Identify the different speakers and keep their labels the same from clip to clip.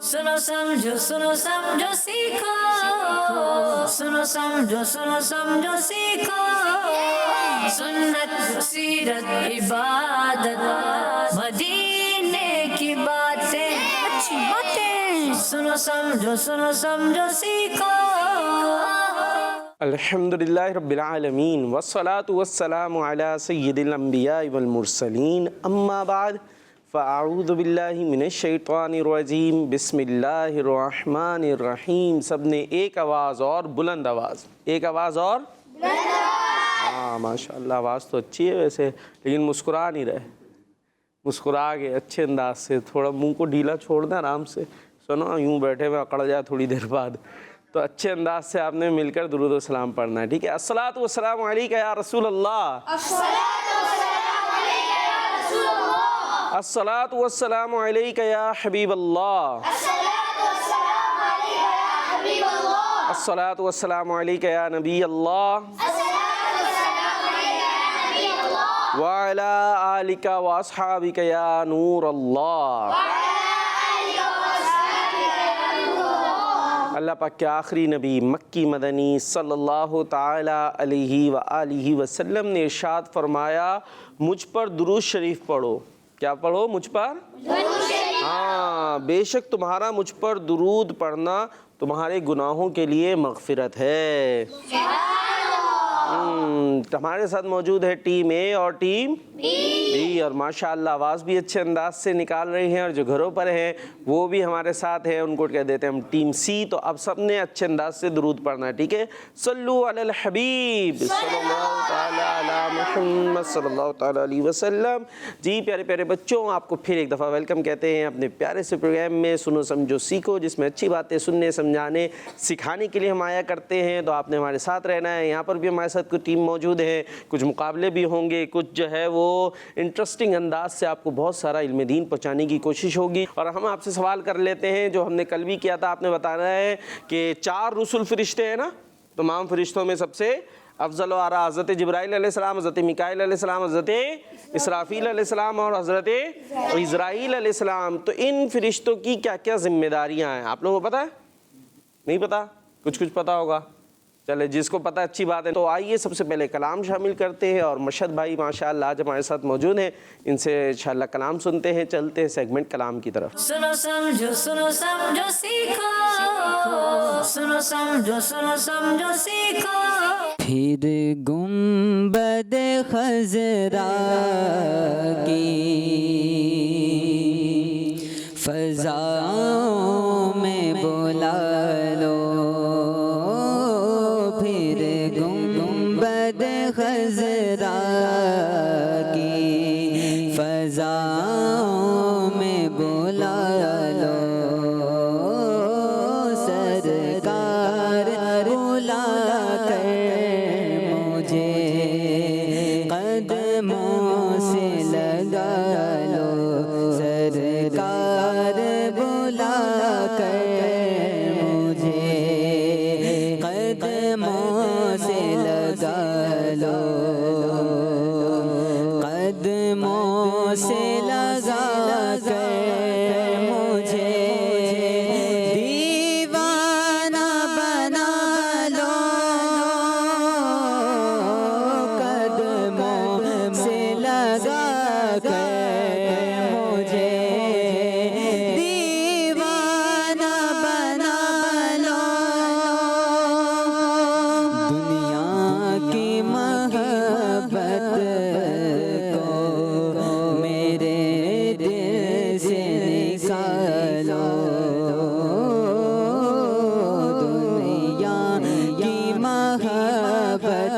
Speaker 1: सुनो समझो सीखो, सुनो समझो सीखो, सुन्नत सीरत इबादत मदीने की बातें, अच्छी बातें। सुनो समझो सीखो।
Speaker 2: अल्हम्दुलिल्लाहि रब्बिल आलमीन वस्सलातु वस्सलामु अला सय्यिदिल अंबिया वल मुरसलीन अम्मा बाद फ़अऊज़ु बिल्लाहि मिनश शैतानिर रजीम बिस्मिल्लाहिर रहमानिर रहीम। सब ने एक आवाज़ और बुलंद आवाज़, एक आवाज़ और बुलंद आवाज़। हाँ माशाअल्लाह, आवाज़ तो अच्छी है वैसे, लेकिन मुस्कुरा नहीं रहे। मुस्कुरा के अच्छे अंदाज से, थोड़ा मुंह को ढीला छोड़ दें आराम से। सुनो यूँ बैठे हुए अकड़ जाए थोड़ी देर बाद, तो अच्छे अंदाज से आपने मिलकर दुरूद व सलाम पढ़ना है, ठीक है। अस्सलातु वस्सलामु अलैका या रसूल अल्लाह, अस्सलातु वस्सलामु अलैका या हबीब अल्लाह, अस्सलातु वस्सलामु अलैका या नबी अल्लाह व अला आलिका व अस्हाबिका या नूर अल्लाह। अल्लाह पाक के आखिरी नबी मक्की मदनी सल्लल्लाहु ताला अलैहि व आलिहि वसल्लम ने इरशाद फरमाया, मुझ पर दुरूद शरीफ पढ़ो। क्या पढ़ो? मुझ पर दुरूद शरीफ। हाँ, बेशक तुम्हारा मुझ पर दुरूद पढ़ना तुम्हारे गुनाहों के लिए मग़फ़िरत है। हमारे साथ मौजूद है टीम ए और टीम बी, और माशाअल्लाह आवाज़ भी अच्छे अंदाज से निकाल रही हैं, और जो घरों पर हैं वो भी हमारे साथ हैं, उनको कह देते हैं हम टीम सी। तो अब सब ने अच्छे अंदाज से दुरूद पढ़ना है, ठीक है। सल्लु अलल हबीब सल्लल्लाहु ताला अला मुहम्मद सल्लल्लाहु ताला अलैहि वसल्लम। जी प्यारे प्यारे बच्चों, आपको फिर एक दफ़ा वेलकम कहते हैं अपने प्यारे से प्रोग्राम में सुनो समझो सीखो, जिसमें अच्छी बातें सुनने समझाने सिखाने के लिए हम आया करते हैं। तो आपने हमारे साथ रहना है। यहाँ पर भी हमारे साथ कुछ टीम मौजूद है, कुछ मुकाबले भी होंगे, कुछ जो है वो इंटरेस्टिंग अंदाज से आपको बहुत सारा इल्म दीन पहुँचाने की कोशिश होगी। और हम आपसे सवाल कर लेते हैं जो हमने कल भी किया था। आपने बताना है कि 4 रसूल फरिश्ते हैं ना, तमाम फरिश्तों में सबसे अफजल वारा हज़रत जिब्राइल अलैहिस्सलाम, हज़रत मिकाईल अलैहिस्सलाम, हज़रत इसराफील अलैहिस्सलाम और हज़रत इज़राईल अलैहिस्सलाम। तो इन फरिश्तों की क्या क्या जिम्मेदारियाँ हैं आप लोगों को पता है? नहीं पता? कुछ कुछ पता होगा। चले, जिसको पता अच्छी बात है। तो आइए सबसे पहले कलाम शामिल करते हैं, और मशहद भाई माशाअल्लाह आज हमारे साथ मौजूद हैं, इनसे इंशाअल्लाह कलाम सुनते हैं। चलते हैं सेगमेंट कलाम की तरफ।
Speaker 1: सुनो समझो सीखो, सुनो समझो सीखो।
Speaker 3: फिर गुंबद खज़रा की फ़ज़ाओं में बुला लो, फिर गुंबद खज़रा की फ़ज़ाओं में बुला लो, सरकार बुला कर मुझे कदमों से लगा लो, सरकार बुला कर मुझे कदमों से लगा लो, कदमों से लगा कर मुझे दीवाना बना लो, कदमों से लगा कर मुझे दीवाना बना लो, दुनिया की मोहब्बत को मेरे दिल से निकालो, दुनिया की मोहब्बत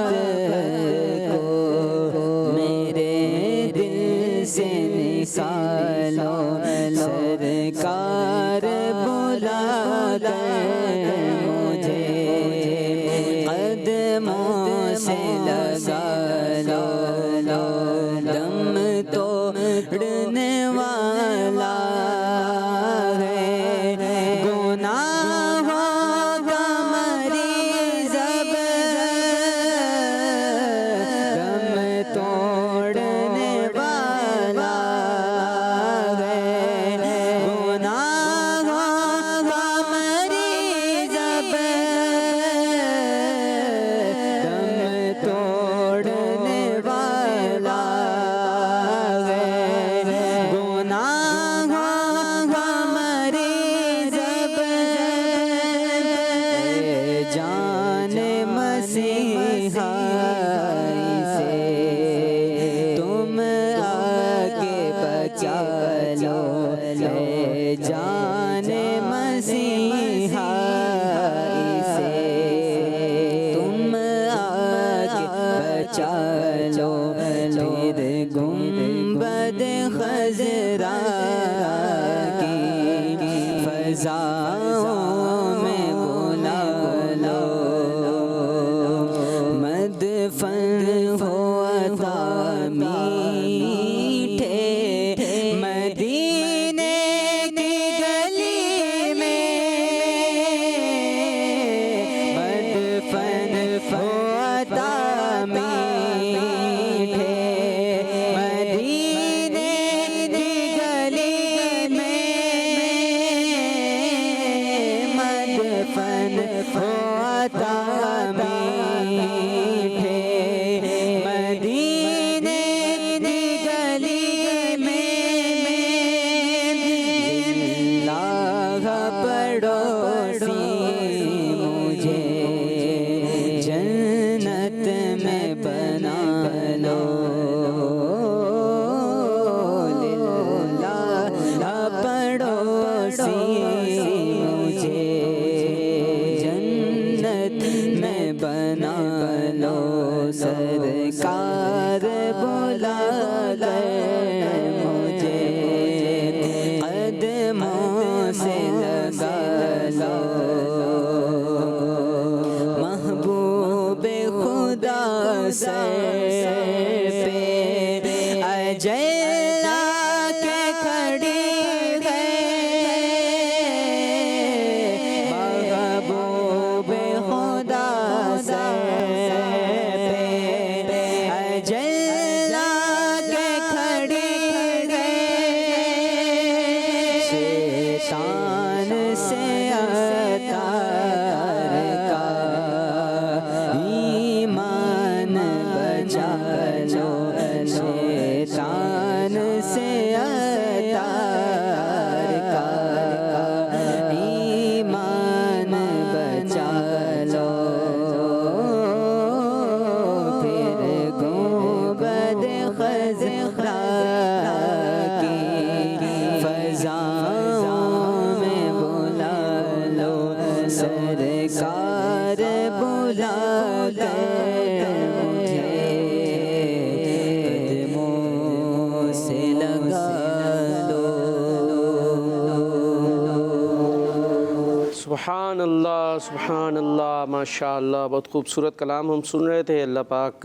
Speaker 3: को मेरे दिल से निकालो, सरकार बुला कर मुझे कदमों से लगा लो, दम तोड़ने वाला है गुनाहों का मरीज़, अब दम तोड़ने वाला है गुनाहों जाने मसीहा इसे तुम आके बचा लो, फिर गुंबद खजरा की फज़ाओं में बुला लो। मदफन हो अता मीठे मदीने की गली में, मदफन हो अता मीठे मदीने की गली में, मदफन हो अता मीठे मदीने की गली में। लिल्लाह पड़ोसी मुझे जन्नत में बना लो। लिल्लाह पड़ोसी मुझे जन्नत में बना लो। सरकार बुला कर मुझे कदमों से लगा लो। महबूब खुदा सर पे अजय के खड़ी है, महबूब खुदा सर पे अजय के खड़ी है। शैतान से अतार का ईमान बचा लो। शैतान से अतार का ईमान बचा लो। फिर गुंबद खजरा की फज़ाओं में बुला लो। सरकार बुला कर मुझे कदमों से लगा लो।
Speaker 2: सुभान अल्लाह, सुभान अल्लाह, माशाअल्लाह। बहुत खूबसूरत कलाम हम सुन रहे थे। अल्लाह पाक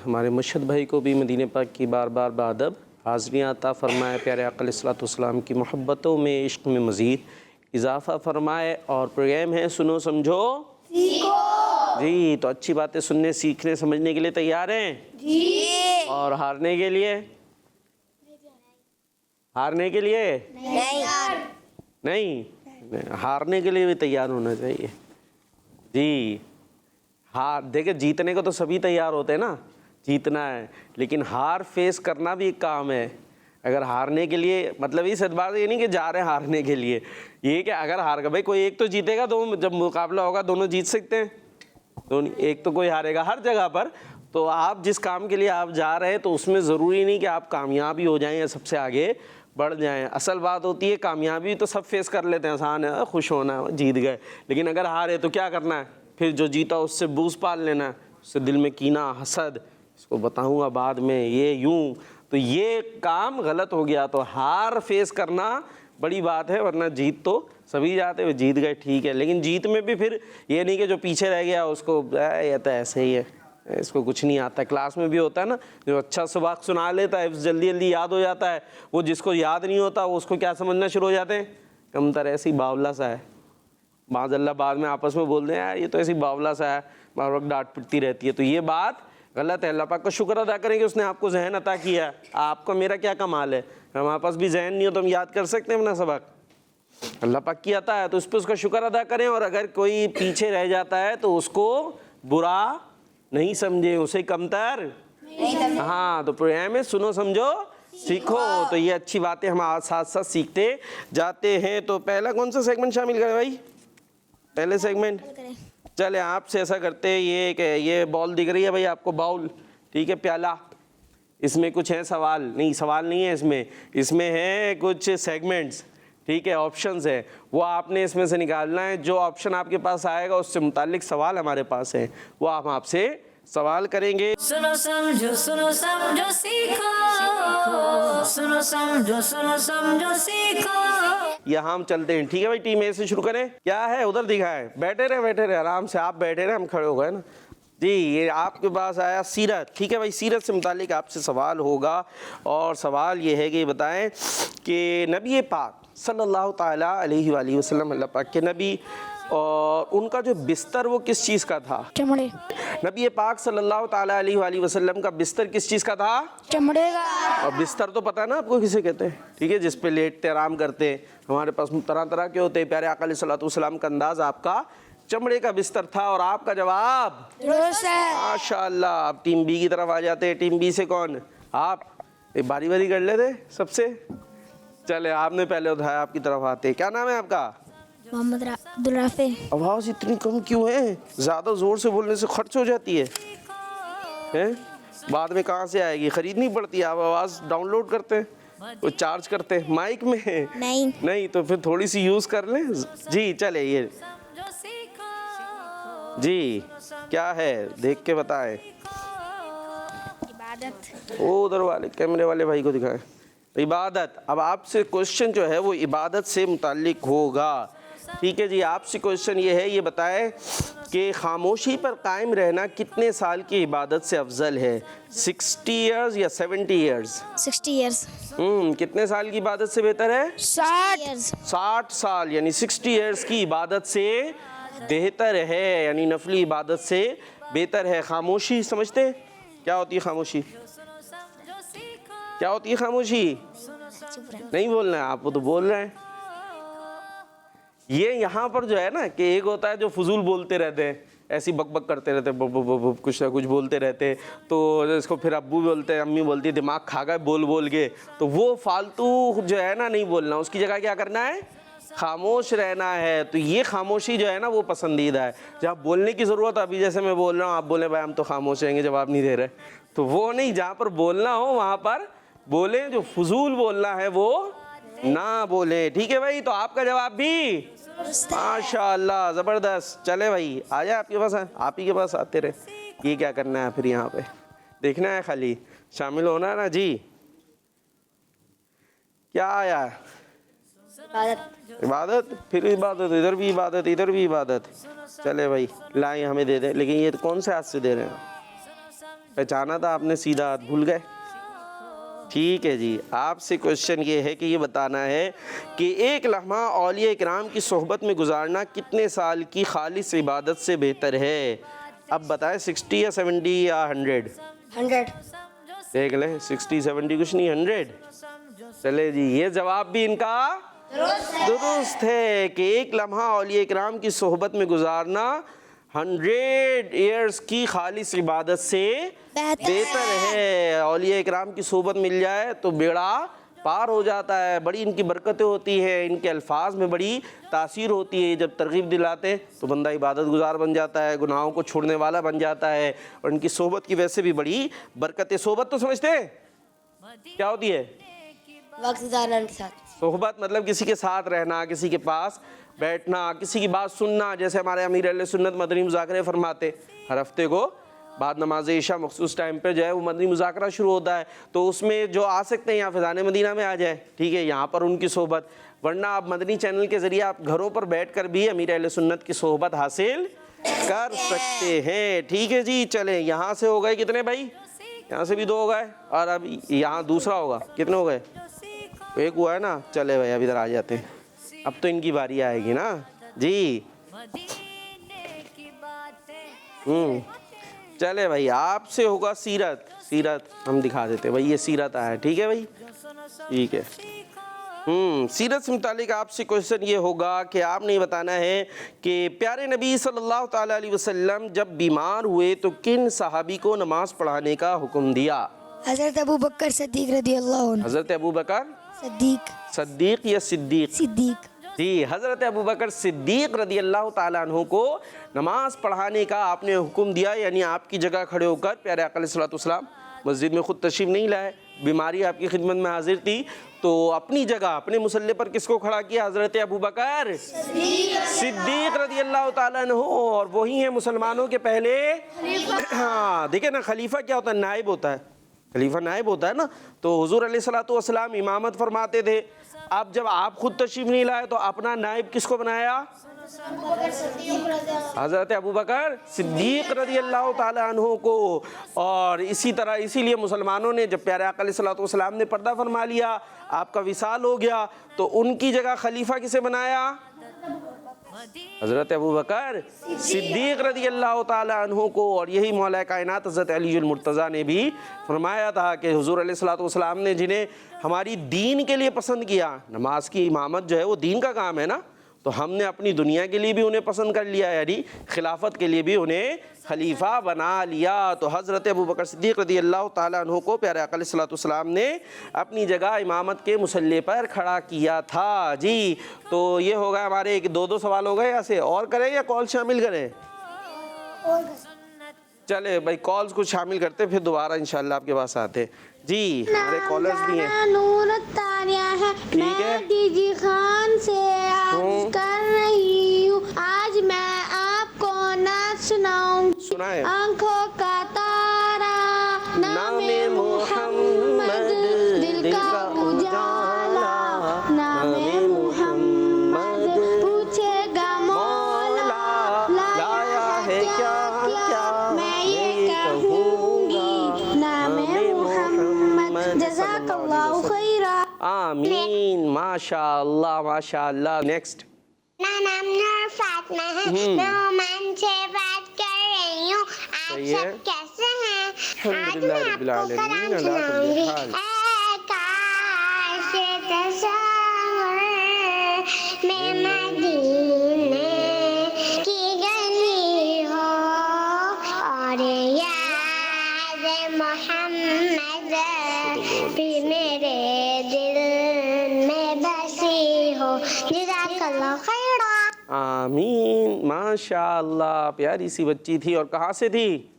Speaker 2: हमारे मुर्शिद भाई को भी मदीने पाक की बार बार बादब हाज़रियाँ अता फ़रमाए, प्यारे आका अलैहिस्सलाम की मोहब्बतों में, इश्क़ में मज़ीद इजाफ़ा फ़रमाए। और प्रोग्राम है सुनो समझो सीखो। जी, तो अच्छी बातें सुनने, सीखने, समझने के लिए तैयार हैं जी? और हारने के लिए? हारने के लिए नहीं, हारने के लिए भी तैयार होना चाहिए जी। हार देखिए, जीतने को तो सभी तैयार होते हैं ना, जीतना है, लेकिन हार फेस करना भी एक काम है। अगर हारने के लिए मतलब इस बात ये नहीं कि जा रहे हैं हारने के लिए, ये कि अगर हार गए भाई कोई एक तो जीतेगा, तो जब मुकाबला होगा दोनों जीत सकते हैं, दोनों एक तो कोई हारेगा हर जगह पर। तो आप जिस काम के लिए आप जा रहे हैं तो उसमें ज़रूरी नहीं कि आप कामयाब ही हो जाएं या सबसे आगे बढ़ जाएं। असल बात होती है कामयाबी तो सब फेस कर लेते हैं, आसान है, खुश होना है, जीत गए। लेकिन अगर हारे तो क्या करना है, फिर जो जीता उससे बूझ पाल लेना है, उससे दिल में कीना, हसद, इसको बताऊंगा बाद में, ये यूं, तो ये काम गलत हो गया। तो हार फेस करना बड़ी बात है, वरना जीत तो सभी जाते हुए जीत गए, ठीक है। लेकिन जीत में भी फिर ये नहीं कि जो पीछे रह गया उसको ये तो ऐसे ही है, इसको कुछ नहीं आता। क्लास में भी होता है ना, जो अच्छा सबक सुना लेता है, जल्दी जल्दी याद हो जाता है, वो जिसको याद नहीं होता वो उसको क्या समझना शुरू हो जाते हैं, कमतर ऐसी बावला सा है। माज़अल्लाह बाद में आपस में बोलते हैं यार ये तो ऐसी बावला सा है, हर वक्त डांट पिटती रहती है। तो ये बात गलत है। अल्लाह पाक का शुक्र अदा करें कि उसने आपको जहन अता किया है। आपका मेरा क्या कमाल है, हमारे पास भी जहन नहीं हो तो हम याद कर सकते हैं अपना सबक, अल्लाह पाक की अता है, तो उस पर उसका शुक्र अदा करें। और अगर कोई पीछे रह जाता है तो उसको बुरा नहीं समझे, उसे कमतर हाँ। तो प्रोग्राम में सुनो समझो सीखो, तो ये अच्छी बातें हम आज साथ साथ सीखते जाते हैं। तो पहला कौन सा सेगमेंट शामिल करें भाई, पहले सेगमेंट चले आपसे ऐसा करते हैं, ये बॉल दिख रही है भाई आपको, बाउल, ठीक है, प्याला, इसमें कुछ है सवाल नहीं है इसमें है कुछ सेगमेंट्स, ठीक है, ऑप्शंस है, वो आपने इसमें से निकालना है। जो ऑप्शन आपके पास आएगा उससे मुतालिक सवाल हमारे पास है, वो हम आपसे सवाल करेंगे।
Speaker 1: सुनो समझो सीखो, सुनो समझो सीखो।
Speaker 2: यहाँ हम चलते हैं, ठीक है भाई। टीम ए से शुरू करें। क्या है उधर दिखाएं, बैठे रहे आराम से। आप बैठे रहे, हम खड़े हो गए ना जी। ये आपके पास आया सीरत, ठीक है भाई। सीरत से मुतालिक आपसे सवाल होगा और सवाल ये है कि बताएं कि नबी पाक सल्लल्लाहु ताला अलैहि वसल्लम, अल्लाह पाक के नबी, और उनका जो बिस्तर वो किस चीज़ का था?
Speaker 4: चमड़े।
Speaker 2: नबी पाक सल्लल्लाहु ताला अलैहि वसल्लम का बिस्तर किस चीज़ का था?
Speaker 4: चमड़े का।
Speaker 2: और बिस्तर तो पता है ना आपको किसे कहते हैं, ठीक है, जिस पे लेटते आराम करते हैं। हमारे पास तरह तरह के होते हैं। प्यारे आका अलैहिस्सलातु वस्सलाम का अंदाज आपका चमड़े का बिस्तर था। और आपका जवाब
Speaker 4: दुरुस्त है।
Speaker 2: माशाअल्लाह। आप टीम बी की तरफ आ जाते हैं। टीम बी से कौन? आप एक बारी बारी कर लेते सबसे। चले, आपने पहले उठाया, आपकी तरफ आते। क्या नाम है आपका?
Speaker 4: मोहम्मद अब्दुल राफे।
Speaker 2: आवाज़ इतनी कम क्यों है? ज़्यादा ज़ोर से बोलने से खर्च हो जाती है, हैं? बाद में कहाँ से आएगी? खरीदनी पड़ती है। आप आवाज़ डाउनलोड करते हैं, वो चार्ज करते हैं माइक में? नहीं तो फिर थोड़ी सी यूज़ कर लें जी। चले, ये जी क्या है देख के बताएं।
Speaker 4: इबादत।
Speaker 2: वो उधर वाले कैमरे वाले भाई को दिखाएं। इबादत। अब आपसे क्वेश्चन जो है वो इबादत से मुताल्लिक होगा, ठीक है जी। आपसे क्वेश्चन ये है, ये बताएं कि खामोशी पर कायम रहना कितने साल की इबादत से अफजल है? 60 इयर्स या 70 इयर्स?
Speaker 4: 60 इयर्स।
Speaker 2: कितने साल की इबादत से बेहतर है?
Speaker 4: 60
Speaker 2: साल, यानी 60 इयर्स की इबादत से बेहतर है, यानी नफली इबादत से बेहतर है। खामोशी समझते हैं क्या होती है? खामोशी क्या होती है? खामोशी नहीं बोलना है आप, वो तो बोल रहे हैं। ये यहाँ पर जो है ना कि एक होता है जो फजूल बोलते रहते हैं, ऐसी बकबक करते रहते हैं, कुछ ना कुछ बोलते रहते हैं। तो इसको फिर अब्बू बोलते हैं, अम्मी बोलती है दिमाग खा गए बोल बोल के। तो वो फालतू जो है ना नहीं बोलना, उसकी जगह क्या करना है? खामोश रहना है। तो ये खामोशी जो है ना वो पसंदीदा है। जहाँ बोलने की ज़रूरत, अभी जैसे मैं बोल रहा हूँ, आप बोले भाई हम तो खामोश रहेंगे, जवाब नहीं दे रहे, तो वो नहीं। जहाँ पर बोलना हो वहाँ पर बोलें, जो फजूल बोलना है वो ना बोलें, ठीक है भाई। तो आपका जवाब भी माशाअल्लाह, ज़बरदस्त। चले भाई, आ जाए आपके पास, आप ही के पास आते रहे। ये क्या करना है फिर? यहाँ पे देखना है, खाली शामिल होना है ना जी। क्या आया? इबादत। फिर इबादत, इधर भी इबादत, इधर भी इबादत। चले भाई, लाए हमें दे दे। लेकिन ये कौन से हाथ से दे रहे हैं? पहचाना था आपने, सीधा हाथ भूल गए? ठीक है जी। आपसे क्वेश्चन ये है कि ये बताना है कि एक लम्हा औलिया इकराम की सोहबत में गुजारना कितने साल की खालिस इबादत से बेहतर है? अब बताएं, 60 या 70 या 100?
Speaker 4: 100।
Speaker 2: देख लें, 60 70 कुछ नहीं, 100। चले जी, ये जवाब भी इनका दुरुस्त है कि एक लम्हा औलिया इकराम की सोहबत में गुजारना 100 ईयर्स की खालिस इबादत से बेहतर है। औलिया इकराम की सोहबत मिल जाए तो बेड़ा पार हो जाता है। बड़ी इनकी बरकतें होती हैं, इनके अल्फाज में बड़ी तासीर होती है। जब तरगीब दिलाते हैं तो बंदा इबादत गुजार बन जाता है, गुनाहों को छोड़ने वाला बन जाता है। और इनकी सोहबत की वजह से भी बड़ी बरकतें। सोहबत तो समझते हैं क्या होती है?
Speaker 4: वक्त गुजारने के साथ।
Speaker 2: सोहबत मतलब किसी के साथ रहना, किसी के पास बैठना, किसी की बात सुनना। जैसे हमारे अमीर अहले सुन्नत मदनी मुज़ाकरे फरमाते, हर हफ्ते को बाद नमाज इशा मखसूस टाइम पे जो है वो मदनी मुज़ाकरा शुरू होता है। तो उसमें जो आ सकते हैं यहाँ फ़िज़ान मदीना में आ जाए, ठीक है, यहाँ पर उनकी सोहबत। वरना आप मदनी चैनल के ज़रिए आप घरों पर बैठ कर भी अमीर अहले सुन्नत की सोहबत हासिल कर सकते हैं, ठीक है जी। चलें, यहाँ से हो गए कितने भाई? यहाँ से भी 2 हो गए, और अब यहाँ दूसरा होगा। कितने हो गए? 1 हुआ है ना। चले भाई, अब इधर आ जाते हैं। अब तो इनकी बारी आएगी ना जी। चले भाई, आपसे होगा सीरत। सीरत हम दिखा देते भाई, ये सीरत आया, ठीक है भाई, ठीक है। सीरत से मुतालिक आपसे क्वेश्चन ये होगा कि आपने बताना है कि प्यारे नबी सल्लल्लाहु ताला अलैहि वसल्लम जब बीमार हुए तो किन सहाबी को नमाज पढ़ाने का हुक्म दिया?
Speaker 4: हज़रत अबू बकर सिद्दीक रदियल्लाहु अन्हु।
Speaker 2: हज़रत अबू बकर सद्दीक या सिद्दीक? जी, हज़रत अबू बकर सिद्दीक रदियल्लाहु ताला अन्हु को नमाज पढ़ाने का आपने हुक्म दिया। यानी आपकी जगह खड़े होकर प्यारे आका अलैहिस्सलातु वस्सलाम मस्जिद में खुद तशरीफ़ नहीं लाए, बीमारी आपकी खिदमत में हाजिर थी, तो अपनी जगह अपने मुसल्ले पर किसको खड़ा किया? हज़रत अबू बकर सिद्दीक़ रज़ी अल्लाह ताला अन्हु, और वही हैं मुसलमानों के पहले। हाँ देखिए ना, खलीफा क्या होता है? नायब होता है। खलीफा नायब होता है ना। तो हुज़ूर अलैहिस्सलातु वस्सलाम इमामत फरमाते थे। अब जब आप खुद तशरीफ नहीं लाए तो अपना नायब किसको बनाया? हज़रत अबू बकर सिद्दीक़ रज़ी अल्लाह ताला अन्हु को। और इसी तरह इसीलिए मुसलमानों ने जब प्यारे आका अलैहिस्सलातु वस्सलाम ने पर्दा फरमा लिया, आपका विसाल हो गया, तो उनकी जगह खलीफा किसे बनाया? हज़रत अबू बकर सिद्दीक़ रज़ी अल्लाह ताला अन्हु को। और यही मौला कायनात हज़रत अली मुर्तज़ा ने भी फरमाया था कि हुज़ूर अलैहिस्सलातु वस्सलाम ने जिन्हें हमारी दीन के लिए पसंद किया, नमाज की इमामत जो है वो दीन का काम है ना, तो हमने अपनी दुनिया के लिए भी उन्हें पसंद कर लिया, यानी खिलाफत के लिए भी उन्हें खलीफा बना लिया। तो हज़रत अबू बकर सिद्दीक़ रज़ी अल्लाह ताला अन्हु को प्यारे आका अलैहिस्सलातु वस्सलाम ने अपनी जगह इमामत के मुसल्ले पर खड़ा किया था जी। तो ये हो गया हमारे 1-2 सवाल हो गए। ऐसे और करें या कॉल शामिल करें? चले भाई, कॉल्स कुछ शामिल करते फिर दोबारा इंशाल्लाह आपके पास आते जी। हमारे कॉलर्स भी हैं।
Speaker 5: नूर तारिया है,
Speaker 2: ठीक है।
Speaker 5: मैं डीजी खान से आज कर रही हूँ। आज मैं आपको नाच सुनाऊं।
Speaker 2: सुनाए।
Speaker 5: आंखों का तारा, नामे
Speaker 2: मोहम्मद,
Speaker 5: दिल का उजाला, नामे मोहम्मद, पूछेगा मौला लाया है क्या क्या, मैं ये कहूँगी, नामे मोहम्मद, जज़ाकल्लाहु खैरा।
Speaker 2: आमीन, माशाअल्लाह माशाअल्लाह। नेक्स्ट।
Speaker 5: मेरा नाम नूर फातिमा है, मैं ओमान से बात कर रही हूँ। आप
Speaker 2: सही है।
Speaker 5: सब कैसे हैं? आज मैं
Speaker 2: अल्हम्दुलिल्लाह रब्बिल
Speaker 5: आपको
Speaker 2: आलमीन,
Speaker 5: कलाम
Speaker 2: अल्लाह
Speaker 5: सुनाऊंगी।
Speaker 2: तब्दील हाल।
Speaker 5: ऐ काश तस्वर में मदीने की गली हो, और याद मोहम्मद भी मेरे दिल में बसी हो। जज़ाकल्लाहु खैरा।
Speaker 2: आमीन, माशाअल्लाह। प्यारी सी बच्ची थी। और कहाँ से थी?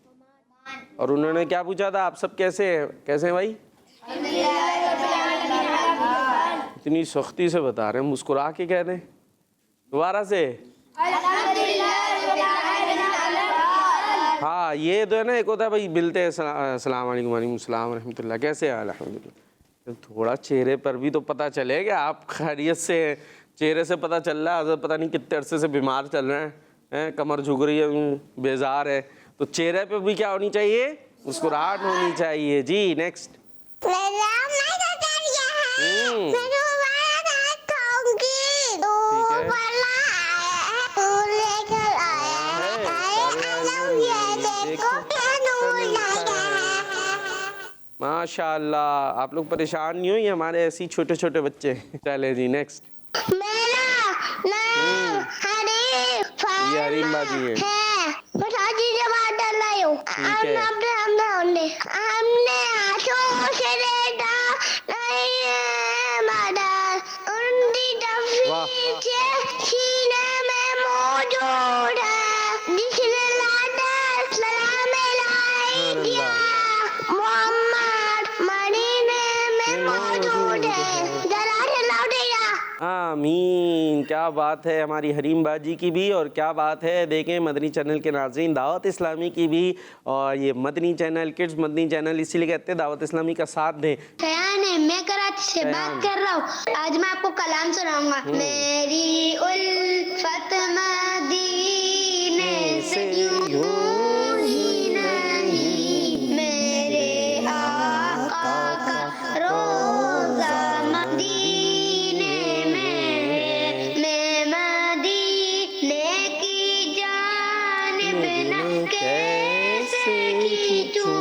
Speaker 2: और उन्होंने क्या पूछा था? आप सब कैसे हैं? कैसे हैं भाई? इतनी सख्ती से बता रहे हैं, मुस्कुरा के कह दें दोबारा से। हाँ ये तो है ना, एक होता है भाई मिलते हैं अस्सलाम वालेकुम वालेकुम सलाम रहमतुल्लाह, कैसे हैं? अल्हम्दुलिल्लाह। थोड़ा चेहरे पर भी तो पता चले कि आप खैरियत से हैं। चेहरे से पता चल रहा है हज़रत पता नहीं कितने अरसे से बीमार चल रहे हैं, कमर झुक रही है, बेजार है। तो चेहरे पे भी क्या होनी चाहिए? मुस्कुराहट होनी चाहिए जी। नेक्स्ट। माशाअल्लाह, आप लोग परेशान नहीं हो, ये हमारे ऐसे छोटे छोटे बच्चे। चले जी नेक्स्ट।
Speaker 5: मेरा नाम
Speaker 2: ये हरीम बाजी है।
Speaker 5: हमने आंखों से देखा नहीं है मदद, उनकी तस्वीर सीने में मौजूद है, जिसने लाडर सलाम लाए दिया, मोहम्मद मदीने में मौजूद है। जरा से लौटेगा।
Speaker 2: आमीन, क्या बात है हमारी हरीम बाजी की भी, और क्या बात है देखें मदनी चैनल के नाज़रीन, दावत इस्लामी की भी। और ये Madani channel, kids Madani channel इसीलिए कहते हैं दावत इस्लामी का साथ दें।
Speaker 5: सयान है, मैं कराची से बात कर रहा हूँ। आज मैं आपको कलाम सुनाऊंगा। मेरी उल्फत मदीने से यूं ही नहीं, मेरे आका का रोज़ा मदीने में, मैं मदीने की जानिब न कैसे खींचूं,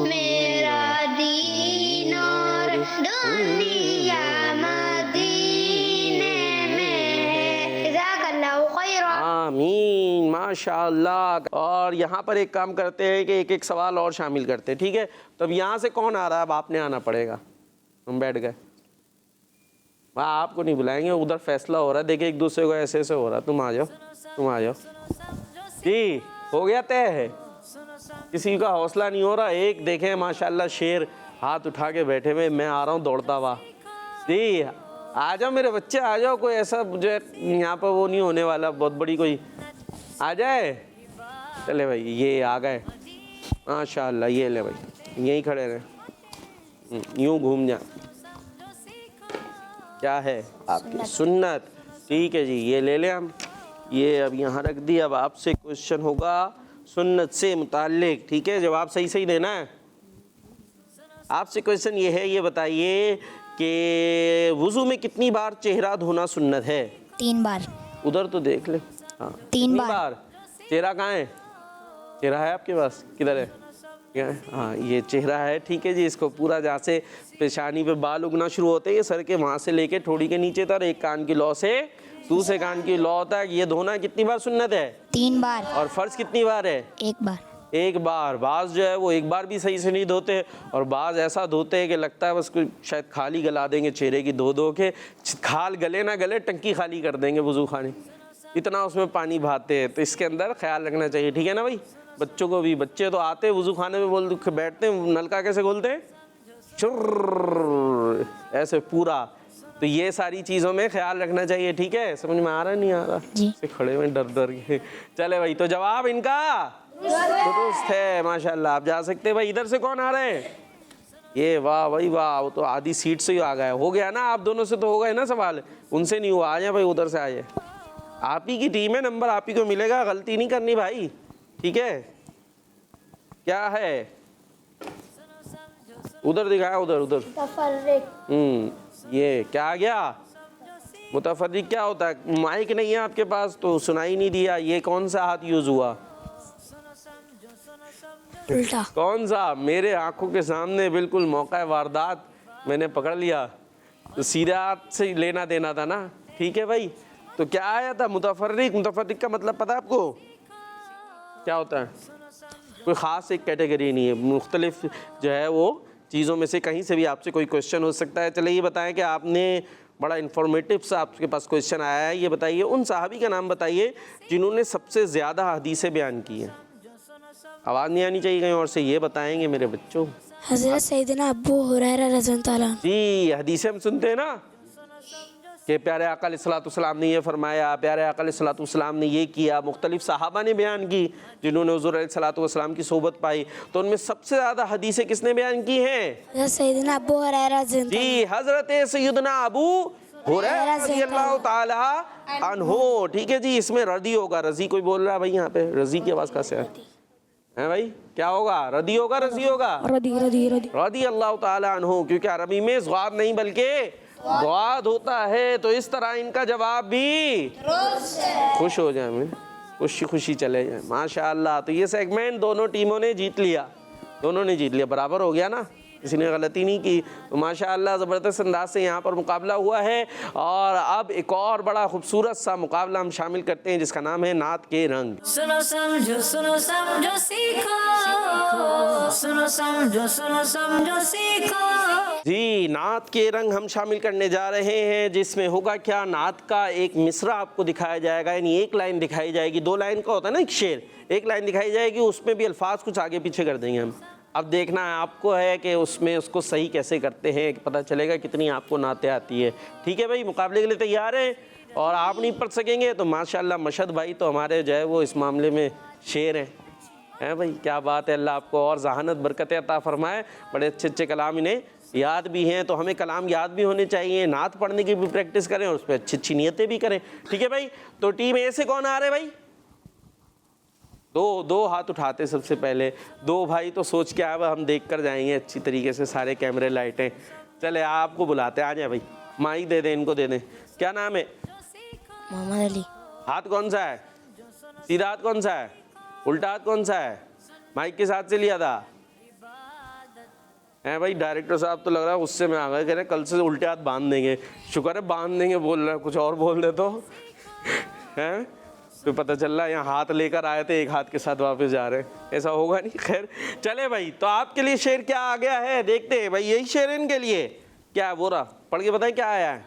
Speaker 5: मेरा दीन और दुनिया मदीने में। जज़ाकल्लाहु खैरा।
Speaker 2: आमीन, माशाअल्लाह। और यहाँ पर एक काम करते हैं कि एक एक सवाल और शामिल करते हैं, ठीक है? तो अब यहाँ से कौन आ रहा है? अब आपने आना पड़ेगा। हम बैठ गए वहाँ, आपको नहीं बुलाएंगे, उधर फैसला हो रहा है। देखिए एक दूसरे को ऐसे ऐसे हो रहा है। तुम आ जाओ, तुम आ जाओ जी। हो गया तय है, किसी का हौसला नहीं हो रहा। एक देखें माशाल्लाह शेर हाथ उठा के बैठे हुए, मैं आ रहा हूँ दौड़ता हुआ। जी आ जाओ मेरे बच्चे, आ जाओ, कोई ऐसा जो है यहाँ पर वो नहीं होने वाला बहुत बड़ी, कोई आ जाए। चले भाई ये आ गए माशाल्लाह, ये ले भाई यहीं खड़े रहे, यूं घूम जा। क्या है आपकी सुन्नत? ठीक है जी, ये ले लें हम, ये अब यहाँ रख दी। अब आपसे क्वेश्चन होगा सुन्नत से मुताल्लिक, ठीक है, जवाब सही सही देना है। आपसे क्वेश्चन ये है, ये बताइए कि वुज़ू में कितनी बार चेहरा धोना सुन्नत है?
Speaker 4: 3 बार।
Speaker 2: उधर तो देख ले। हाँ
Speaker 4: 3 बार।
Speaker 2: चेहरा कहाँ है? चेहरा है आपके पास? किधर है? क्या है? हाँ ये चेहरा है, ठीक है जी। इसको पूरा जहाँ से पेशानी पे बाल उगना शुरू होते हैं, ये सर के वहाँ से लेके ठोड़ी के नीचे तक, एक कान की लौ से दूसरे कान की लौ तक, ये धोना कितनी बार सुन्नत है?
Speaker 4: 3 बार।
Speaker 2: और फर्ज कितनी बार है?
Speaker 4: 1 बार।
Speaker 2: 1 बार। बाज जो है वो 1 बार भी सही से नहीं धोते, और बाज ऐसा धोते हैं कि लगता है बस कोई शायद खाली गला देंगे चेहरे की, धो के खाल गले ना गले टंकी खाली कर देंगे वुज़ू खाने, इतना उसमें पानी बहाते हैं। तो इसके अंदर ख्याल रखना चाहिए, ठीक है ना भाई। बच्चों को भी, बच्चे तो आते हैं वुज़ू खाने में, बोल बैठते हैं, नलका कैसे खोलते हैं? चुर्र ऐसे पूरा। तो ये सारी चीज़ों में ख्याल रखना चाहिए, ठीक है। समझ में आ रहा नहीं आ रहा?
Speaker 4: जी।
Speaker 2: से खड़े हुए डर डर के। चले भाई, तो जवाब इनका दुरुस्त है माशाल्लाह। आप जा सकते हैं भाई। इधर से कौन आ रहे हैं? ये वाह भाई वाह, वो तो आधी सीट से ही आ गया। हो गया ना, आप दोनों से तो हो गए ना सवाल, उनसे नहीं हुआ। आ जाए भाई, उधर से आ जाए। आप ही की टीम है, नंबर आप ही को मिलेगा, गलती नहीं करनी भाई, ठीक है। क्या है? उधर दिखाया, उधर उधर। ये क्या आ गया? मुतफर्रिक क्या होता है? माइक नहीं है आपके पास तो सुनाई नहीं दिया। ये कौन सा हाथ यूज हुआ?
Speaker 4: उल्टा।
Speaker 2: कौन सा? मेरे आंखों के सामने बिल्कुल मौका वारदात मैंने पकड़ लिया, तो सीधे हाथ से लेना देना था ना, ठीक है भाई। तो क्या आया था? मुतफर्रिक। मुतफर्रिक का मतलब पता है आपको क्या होता है? कोई ख़ास एक कैटेगरी नहीं है, मुख्तलिफ जो है वो चीज़ों में से कहीं से भी आपसे कोई क्वेश्चन हो सकता है। चलिए ये बताएं कि आपने बड़ा इन्फॉर्मेटिव सा आपके पास क्वेश्चन आया है। ये बताइए उन सहाबी का नाम बताइए जिन्होंने सबसे ज़्यादा हदीसें बयान की हैं। आवाज़ नहीं आनी चाहिए कहीं और से। ये बताएंगे मेरे बच्चों।
Speaker 4: हज़रत सैयदना अबू हुरैरा रज़ियल्लाहु अन्हु।
Speaker 2: जी, हदीसें हम सुनते हैं ना कि प्यारे आका अलैहिस्सलाम ने ये फरमाया, प्यारे आका अलैहिस्सलाम ने ये किया। मुख्तलिफ सहाबा ने बयान की जिन्होंने हुज़ूर अलैहिस्सलाम की सोबत पाई। तो उनमें सबसे ज़्यादा हदीसें किसने बयान की हैं?
Speaker 4: हज़रत सैयदना अबू हुरैरा
Speaker 2: जी, हज़रत सैयदना अबू हुरैरा रज़ियल्लाहु ताला अन्हु, ठीक है जी। इसमें रदी होगा। रज़ी कोई बोल रहा है भाई यहाँ पे? रज़ी की आवाज़ कहाँ से है भाई? क्या होगा? रदी होगा, रज़ी होगा? रदी अल्लाह ताला अन्हु, क्योंकि अरबी में ज़्वाद नहीं बल्कि ज़्वाद होता है। तो इस तरह इनका जवाब भी खुश हो जाए, मैं खुशी खुशी चले जाए माशाअल्लाह। तो ये सेगमेंट दोनों टीमों ने जीत लिया, दोनों ने जीत लिया, बराबर हो गया ना, किसी ने गलती नहीं की। तो माशाअल्लाह ज़बरदस्त अंदाज से यहाँ पर मुकाबला हुआ है। और अब एक और बड़ा खूबसूरत सा मुकाबला हम शामिल करते हैं जिसका नाम है नात के रंग।
Speaker 1: सुनो समझो सीखो, सुनो समझो सीखो।
Speaker 2: जी, नात के रंग हम शामिल करने जा रहे हैं, जिसमें होगा क्या? नात का एक मिसरा आपको दिखाया जाएगा, यानी एक लाइन दिखाई जाएगी। 2 लाइन का होता है ना एक शेर, एक लाइन दिखाई जाएगी, उसमें भी अल्फाज कुछ आगे पीछे कर देंगे हम। अब देखना है आपको है कि उसमें उसको सही कैसे करते हैं, पता चलेगा कितनी आपको नाते आती है, ठीक है भाई। मुकाबले के लिए तैयार हैं? और आप नहीं पढ़ सकेंगे तो माशाल्लाह मशहद भाई तो हमारे जो है वो इस मामले में शेर हैं भाई। क्या बात है, अल्लाह आपको और जहानत बरकत अता फरमाए। बड़े अच्छे अच्छे कलाम इन्हें याद भी हैं, तो हमें कलाम याद भी होने चाहिए, नात पढ़ने की भी प्रैक्टिस करें और उस पर अच्छी अच्छी नियतें भी करें, ठीक है भाई। तो टीम ए से कौन आ रहे भाई? दो हाथ उठाते सबसे पहले। 2 भाई तो सोच के आए, हम देख कर जाएंगे अच्छी तरीके से, सारे कैमरे लाइटें। चले आपको बुलाते, आ जाए भाई, माइक दे दें, इनको दे दें। क्या नाम है?
Speaker 4: मोहम्मद अली।
Speaker 2: हाथ कौन सा है? सीधा हाथ कौन सा है? उल्टा हाथ कौन सा है? माइक किस हाथ से लिया था? है भाई डायरेक्टर साहब तो लग रहा है उससे में आ गए, कह रहे कल से उल्टे हाथ बांध देंगे। शुक्र है बांध देंगे बोल रहा है, कुछ और बोल दे तो हैं तो पता चल रहा है यहाँ हाथ लेकर आए थे, एक हाथ के साथ वापस जा रहे हैं, ऐसा होगा नहीं। खैर चले भाई, तो आपके लिए शेर क्या आ गया है देखते हैं भाई। यही शेर इनके लिए क्या है? बोरा पढ़ के बताएं क्या आया है।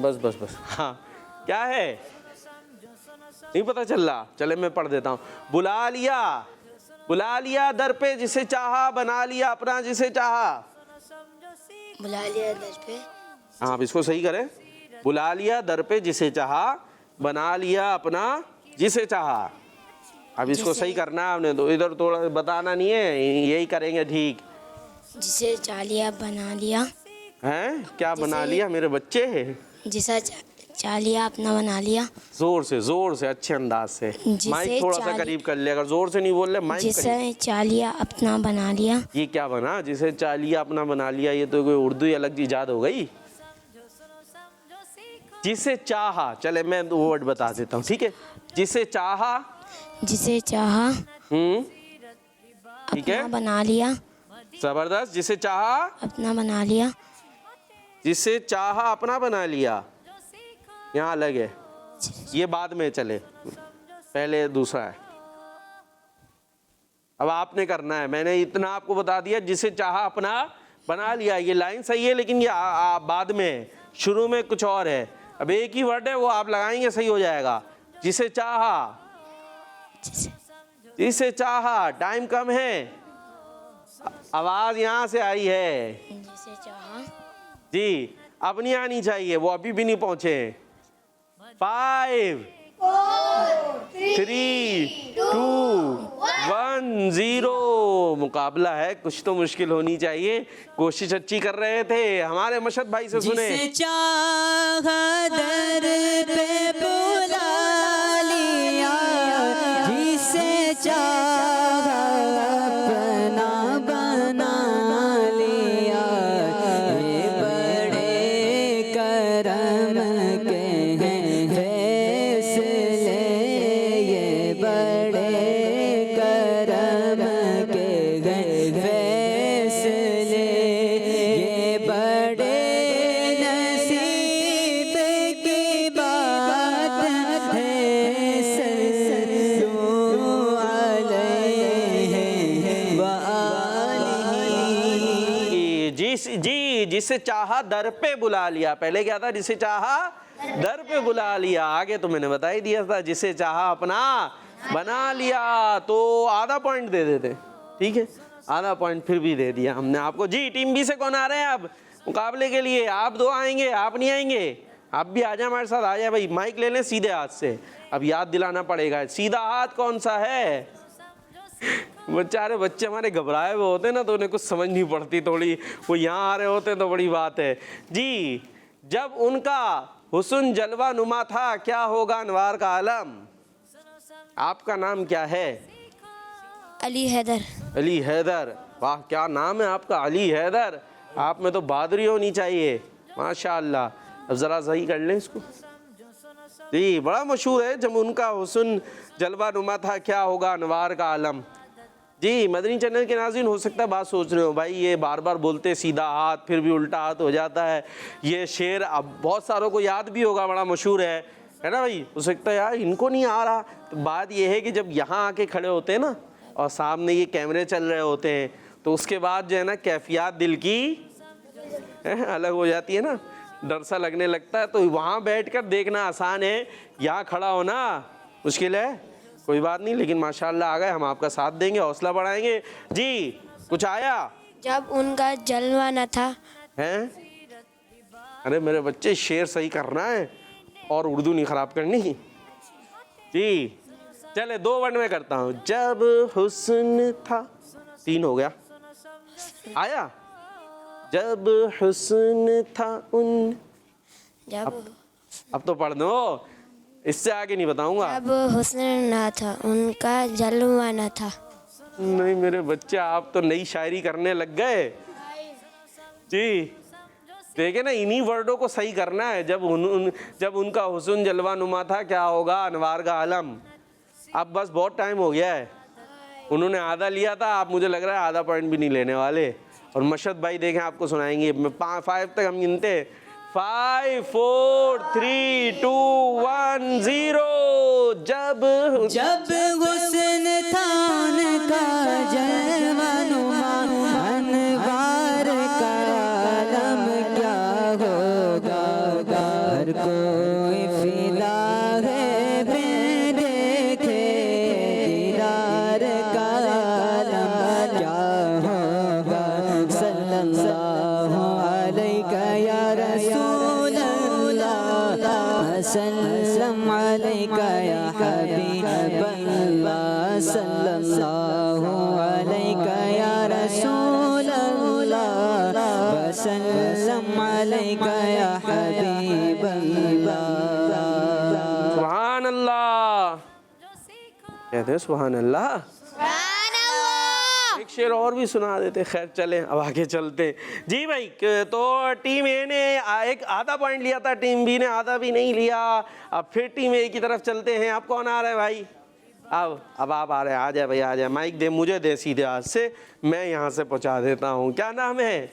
Speaker 2: बस बस बस, हाँ क्या है नहीं पता चल रहा, चले मैं पढ़ देता हूँ। बुला लिया बुला लिया दर पे जिसे चाहा, बना लिया अपना जिसे चाहा।
Speaker 4: बुला लिया दर पे,
Speaker 2: हाँ, आप इसको सही करें। बुला लिया दर पे जिसे चाहा, बना लिया अपना जिसे चाहा। अब इसको सही करना है आपने, तो इधर थोड़ा बताना नहीं है, यही करेंगे ठीक।
Speaker 4: जिसे चाह लिया बना लिया,
Speaker 2: हैं क्या बना लिया मेरे बच्चे?
Speaker 4: जिसे चाह लिया अपना बना लिया।
Speaker 2: जोर से अच्छे अंदाज से।
Speaker 4: जिसे
Speaker 2: माइक थोड़ा सा
Speaker 4: चाली-
Speaker 2: करीब कर ले, अगर जोर से नहीं बोल रहे माइक करीब।
Speaker 4: जिसे चाह लिया अपना बना लिया।
Speaker 2: ये क्या बना? जिसे चाह लिया अपना बना लिया, ये तो कोई उर्दू अलग इजाद हो गई। जिसे चाहा, चले मैं वो वर्ड बता देता हूँ, ठीक है। जिसे चाहा,
Speaker 4: जिसे चाहा
Speaker 2: ठीक है,
Speaker 4: अपना बना लिया,
Speaker 2: जबरदस्त। जिसे चाहा,
Speaker 4: अपना बना लिया।
Speaker 2: जिसे चाहा अपना बना लिया, यहाँ अलग है, ये बाद में चले, पहले दूसरा है। अब आपने करना है, मैंने इतना आपको बता दिया। जिसे चाहा अपना बना लिया, ये लाइन सही है, लेकिन ये बाद में है, शुरू में कुछ और है। अब एक ही वर्ड है, वो आप लगाएंगे सही हो जाएगा। जिसे चाहा, जिसे चाहा, टाइम कम है, आवाज यहाँ से आई है
Speaker 4: जिसे चाहा,
Speaker 2: जी, अब नहीं आनी चाहिए, वो अभी भी नहीं पहुंचे। 5 3 2 1 0। मुकाबला है, कुछ तो मुश्किल होनी चाहिए। कोशिश अच्छी कर रहे थे हमारे मशद भाई से, सुने।
Speaker 3: जिसे चाहा दर पे बुला लिया, जिसे चाहा अपना बना लिया। ये बड़े करम के हैं फैसले, ये बड़े करम के हैं फैसले, ये बड़े नसीब की बात है। सल्लल्लाहु अलैहि व आलिहि।
Speaker 2: जी, जिसे चाहा दर पे बुला लिया। पहले क्या था? जिसे चाहा दर पे बुला लिया। आगे तो मैंने बता ही दिया था, जिसे चाहा अपना बना लिया। तो आधा पॉइंट दे देते, ठीक है, आधा पॉइंट फिर भी दे दिया हमने आपको। जी, टीम बी से कौन आ रहे हैं अब मुकाबले के लिए? आप दो आएंगे, आप नहीं आएंगे? आप भी आ जाए हमारे साथ, आ जाए भाई। माइक ले लें सीधे हाथ से, अब याद दिलाना पड़ेगा सीधा हाथ कौन सा है। बेचारे बच्चे हमारे घबराए हुए होते ना, तो उन्हें कुछ समझ नहीं पड़ती थोड़ी, वो यहाँ आ रहे होते तो बड़ी बात है। जी, जब उनका हुस्न जलवा नुमा था, क्या होगा अनवार का आलम। आपका नाम क्या है?
Speaker 4: अली हैदर।
Speaker 2: अली हैदर, वाह क्या नाम है आपका, अली हैदर। आप में तो बहादुरी होनी चाहिए, माशाअल्लाह। अब ज़रा सही कर लें इसको। जी, बड़ा मशहूर है, जब उनका हुस्न जलवा नुमा था, क्या होगा अनवार का आलम। जी, मदनी चैनल के नाज़रीन, हो सकता है बात सोच रहे हो, भाई ये बार बार बोलते सीधा हाथ फिर भी उल्टा हाथ हो जाता है। ये शेर अब बहुत सारों को याद भी होगा, बड़ा मशहूर है ना भाई। हो सकता है यार इनको नहीं आ रहा। तो बात ये है कि जब यहाँ आके खड़े होते हैं ना, और सामने ये कैमरे चल रहे होते हैं, तो उसके बाद जो है ना कैफियत दिल की अलग हो जाती है ना, डर सा लगने लगता है। तो वहाँ बैठकर देखना आसान है, यहाँ खड़ा होना मुश्किल है। कोई बात नहीं, लेकिन माशाल्लाह आ गए, हम आपका साथ देंगे, हौसला बढ़ाएंगे। जी, कुछ आया?
Speaker 4: जब उनका जलवा न था।
Speaker 2: हैं? अरे मेरे बच्चे, शेर सही करना है और उर्दू नहीं खराब करनी। जी, चले 2 वर्ड में करता हूँ। जब हुस्न था, 3 हो गया, आया। जब हुस्न था उन,
Speaker 4: जब
Speaker 2: अब तो पढ़ दो, इससे आगे नहीं बताऊंगा।
Speaker 4: जब हुस्न न था उनका जलवा न था।
Speaker 2: नहीं मेरे बच्चे, आप तो नई शायरी करने लग गए। जी, देखे ना, इन्हीं वर्डों को सही करना है। जब उनका हुस्न जलवा नुमा था, क्या होगा अनवार का आलम। अब बस बहुत टाइम हो गया है, उन्होंने आधा लिया था, आप मुझे लग रहा है आधा पॉइंट भी नहीं लेने वाले। और मशद भाई देखें, आपको सुनाएंगे। 5 तक हम गिनते, 5 4 3 2 1 0। जब
Speaker 3: हुस्न था उनका जलवा नुमा, अनवार का आलम क्या होगा। हर कोई फिदा है बिन देखे दीदार का अलैका या हबीबल्लाह सल्लल्लाहु अलैका या रसूलल्लाह वसल्लम अलैका या हबीबल्लाह।
Speaker 2: सुभान अल्लाह, कहते हैं सुभान अल्लाह। एक शेर और भी सुना देते। खैर चलें अब आगे चलते हैं। जी भाई, तो टीम ए ने एक आधा पॉइंट लिया था, टीम बी ने आधा भी नहीं लिया। अब फिर टीम ए की तरफ चलते हैं। अब कौन आ रहा है भाई? अब आप आ रहे हैं। आ जाए भाई, आ जाए। माइक दे, मुझे दे सीधे हाथ से, मैं यहाँ से पहुँचा देता हूँ। क्या नाम है?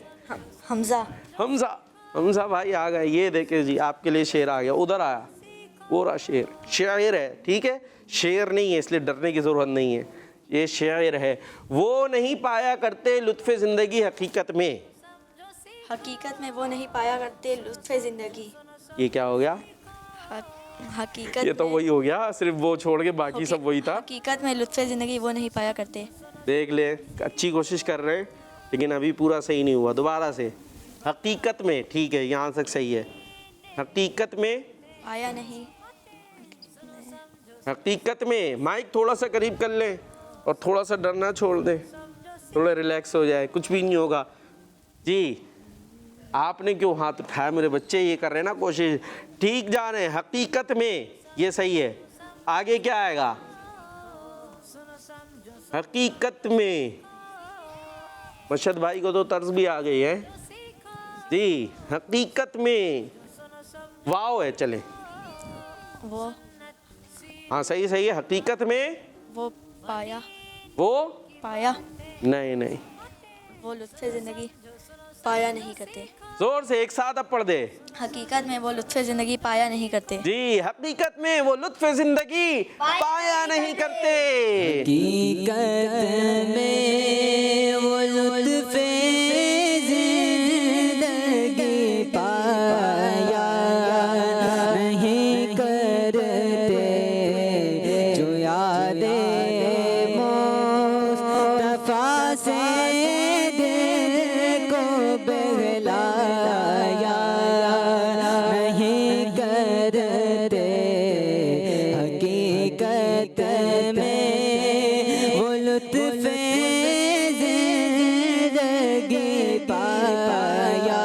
Speaker 4: हमजा।
Speaker 2: हमजा। हमजा भाई आ गए। ये देखे जी, आपके लिए शेर आ गया। उधर आया पूरा शेर। शेर है, ठीक है, शेर नहीं है, इसलिए डरने की ज़रूरत नहीं है। ये शेर है। वो नहीं पाया करते लुत्फ़े ज़िंदगी हकीकत में।
Speaker 6: हकीकत में वो नहीं पाया करते लुत्फ़े ज़िंदगी।
Speaker 2: ये क्या हो गया?
Speaker 6: हकीकत
Speaker 2: ये तो वही हो गया, सिर्फ वो छोड़ के बाकी सब वही था।
Speaker 6: हकीकत में लुत्फ़े ज़िंदगी वो नहीं पाया करते।
Speaker 2: देख ले, अच्छी कोशिश कर रहे हैं लेकिन अभी पूरा सही नहीं हुआ। दोबारा से। हकीकत में, ठीक है, यहाँ तक सही है। हकीकत में
Speaker 6: आया नहीं।
Speaker 2: हकीकत में। माइक थोड़ा सा करीब कर लें और थोड़ा सा डरना छोड़ दें, थोड़ा रिलैक्स हो जाए, कुछ भी नहीं होगा। जी, आपने क्यों हाथ उठाया? मेरे बच्चे ये कर रहे हैं ना कोशिश, ठीक जा रहे हैं। हकीकत में, ये सही है। आगे क्या आएगा? हकीकत में। मशहद भाई को तो तर्ज भी आ गई है जी। हकीकत में वाव है। चले,
Speaker 6: वो
Speaker 2: हाँ सही सही है। हकीकत में
Speaker 6: वो पाया।
Speaker 2: वो
Speaker 6: पाया
Speaker 2: नहीं नहीं,
Speaker 6: वो लुत्फ़े ज़िंदगी पाया नहीं करते।
Speaker 2: जोर से एक साथ अब पढ़ दे।
Speaker 6: हकीकत में वो लुत्फ़े ज़िंदगी पाया नहीं करते।
Speaker 2: जी, हकीकत में वो लुत्फ़ जिंदगी पाया नहीं करते।
Speaker 3: हकीकत में वो लुत्फ़े ज़िंदगी पाया नहीं करते, जो यादें मुस्तफ़ा से दिल को बहलाया नहीं करते। हकीकत में वो लुत्फ़े ज़िंदगी पाया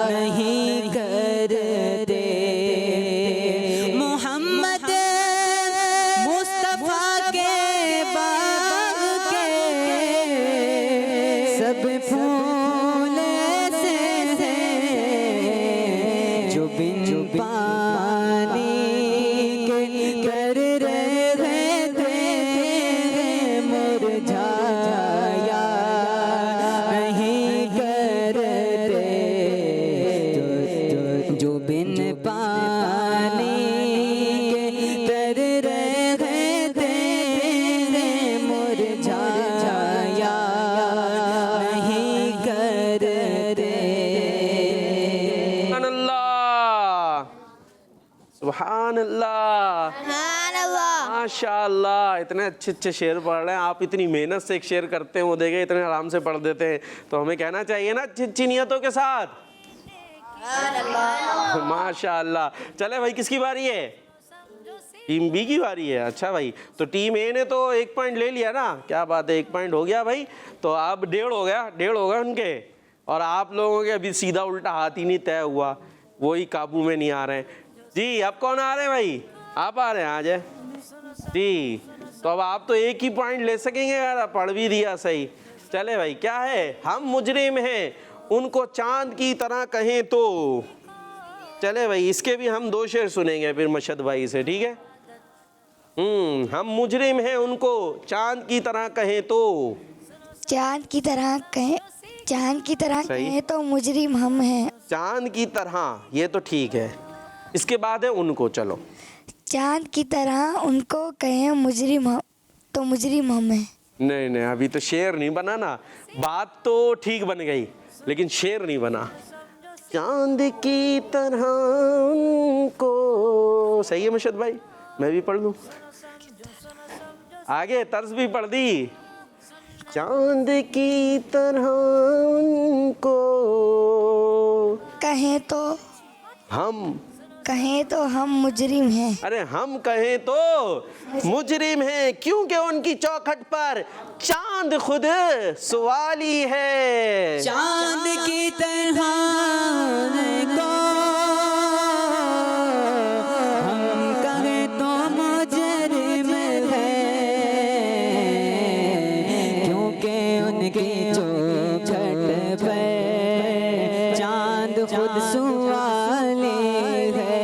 Speaker 3: नहीं करते। मोहम्मद मुस्तफ़ा के बाग के सब फूल से जो बिन पानी के कर रहे थे मुरझाया नहीं करते, जो बिन पानी के कर रहे थे मुरझाया नहीं करते।
Speaker 2: सुभान अल्लाह, सुभान अल्लाह, माशाअल्लाह। इतने अच्छे अच्छे शेर पढ़ रहे हैं आप। इतनी मेहनत से एक शेर करते हैं, वो देखे इतने आराम से पढ़ देते हैं, तो हमें कहना चाहिए ना अच्छी अच्छी नियतों के साथ। माशाअल्लाह। चले भाई, किसकी बारी है? टीम बी की बारी है। अच्छा भाई, तो टीम ए ने तो 1 पॉइंट ले लिया ना। क्या बात है, 1 पॉइंट हो गया भाई। तो अब 1.5 हो गया, 1.5 हो गया उनके। और आप लोगों के अभी सीधा उल्टा हाथ ही नहीं तय हुआ, वही काबू में नहीं आ रहे हैं। जी, अब कौन आ रहे हैं भाई? आप आ रहे हैं, आ जाए जी। तो अब आप तो 1 ही पॉइंट ले सकेंगे यार, पढ़ भी दिया सही। चले भाई, क्या है? हम मुजरिम हैं, उनको चांद की तरह कहें तो। चले भाई, इसके भी हम 2 शेर सुनेंगे फिर मशहद भाई से, ठीक है? हम मुजरिम हैं, उनको चांद की तरह कहें तो।
Speaker 4: चांद की तरह कहें, चांद की तरह
Speaker 2: सही।
Speaker 4: कहें तो मुजरिम हम हैं।
Speaker 2: चांद की तरह, ये तो ठीक है। इसके बाद है उनको। चलो,
Speaker 4: चांद की तरह उनको कहें मुजरिम हम, तो मुजरिम हम हैं।
Speaker 2: नहीं नहीं, अभी तो शेर नहीं बना ना। बात तो ठीक बन गई लेकिन शेर नहीं बना। चांद की तरह उनको, सही है मशहद भाई? मैं भी पढ़ लूं आगे, तर्ज भी पढ़ दी। चांद की तरह उनको
Speaker 4: कहें तो
Speaker 2: हम
Speaker 4: कहें तो हम मुजरिम हैं।
Speaker 2: अरे हम कहें तो मुजरिम हैं, क्योंकि उनकी चौखट पर चांद खुद सवाली है।
Speaker 3: चांद की तरह को हम कहें तो मुजरिम है, क्योंकि उनकी चौखट पर चांद खुद सवाली है,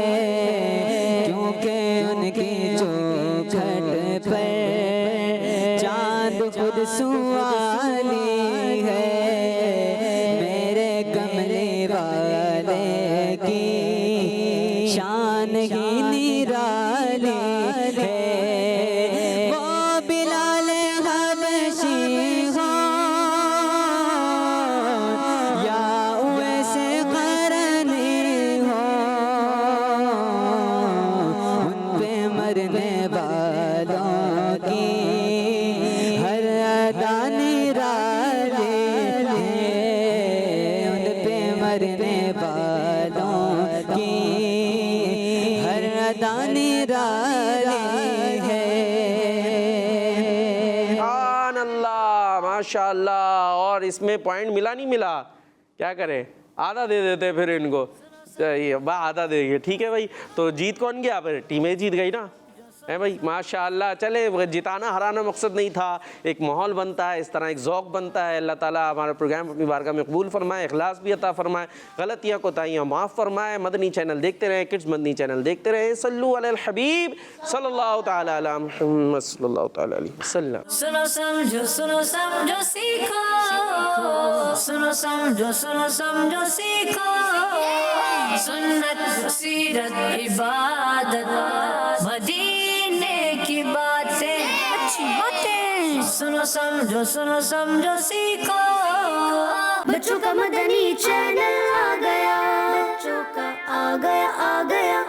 Speaker 3: क्योंकि उनकी चौखट पर चांद खुद सवाली है। मेरे कमले वाले की शान ही निराली है, वो बिलाल हबशी हो या वैसे करनी हो, उन पे मरने वालों की हर अदा निराली है, उन पे मरने वालों की हर अदा निराली है।
Speaker 2: सुभान अल्लाह, माशाअल्लाह। और इसमें पॉइंट मिला नहीं मिला, क्या करें, आधा दे देते फिर इनको, ये आधा देंगे, ठीक है भाई। तो जीत कौन गया फिर? टीम ए जीत गई ना, है भाई, माशाअल्लाह। चले, जिताना हराना मकसद नहीं था, एक माहौल बनता है, इस तरह एक ज़ौक़ बनता है। अल्लाह ताला हमारा प्रोग्राम अपनी बारगाह में कबूल फरमाए, इखलास भी अता फरमाए, गलतियाँ कोताहियाँ माफ़ फरमाए। मदनी चैनल देखते रहें, किड्स मदनी चैनल देखते रहें। सल्लु अलल हबीब सल्लल्लाहु ताला अला मुहम्मद सल्लल्लाहु ताला अलैहि वसल्लम।
Speaker 1: सुनो समझो सीखो, सुनो समझो सीखो, सुन्नत सीरत इबादत मदीने की बातें, अच्छी बातें। सुनो समझो सीखो,
Speaker 5: बच्चों का मदनी चैनल आ गया, बच्चों का आ गया